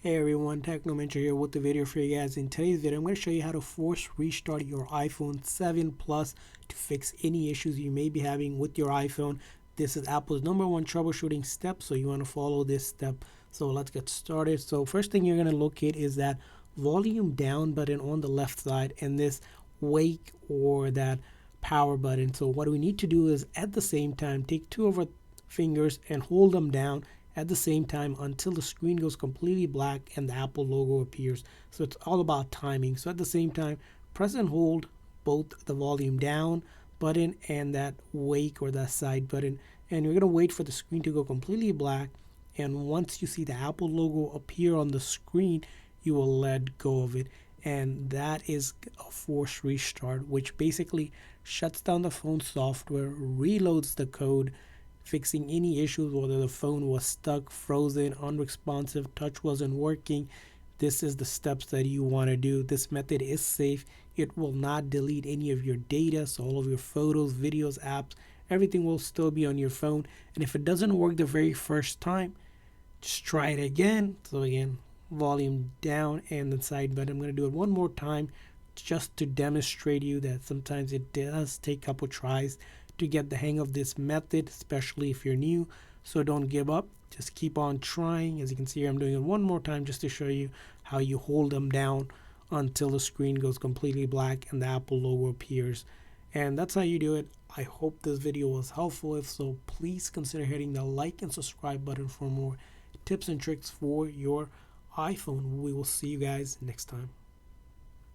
Hey everyone, Technomentary here with the video for you guys. In today's video, I'm going to show you how to force restart your iPhone 7 Plus to fix any issues you may be having with your iPhone. This is Apple's #1 troubleshooting step, so you want to follow this step. So let's get started. So first thing you're going to locate is that volume down button on the left side and this wake or that power button. So what we need to do is at the same time take two of our fingers and hold them down at the same time until the screen goes completely black and the Apple logo appears. So it's all about timing. So at the same time, press and hold both the volume down button and that wake or that side button, and you're going to wait for the screen to go completely black. And once you see the Apple logo appear on the screen, you will let go of it, and that is a forced restart, which basically shuts down the phone software, reloads the code, fixing any issues, whether the phone was stuck, frozen, unresponsive, touch wasn't working. This is the steps that you want to do. This method is safe. It will not delete any of your data, so all of your photos, videos, apps, everything will still be on your phone. And if it doesn't work the very first time, just try it again. So again, volume down and the side button. I'm going to do it one more time just to demonstrate you that sometimes it does take a couple tries to get the hang of this method, especially if you're new. So don't give up, just keep on trying. As you can see here, I'm doing it one more time just to show you how you hold them down until the screen goes completely black and the Apple logo appears. And that's how you do it. I hope this video was helpful. If so, please consider hitting the like and subscribe button for more tips and tricks for your iPhone. We will see you guys next time.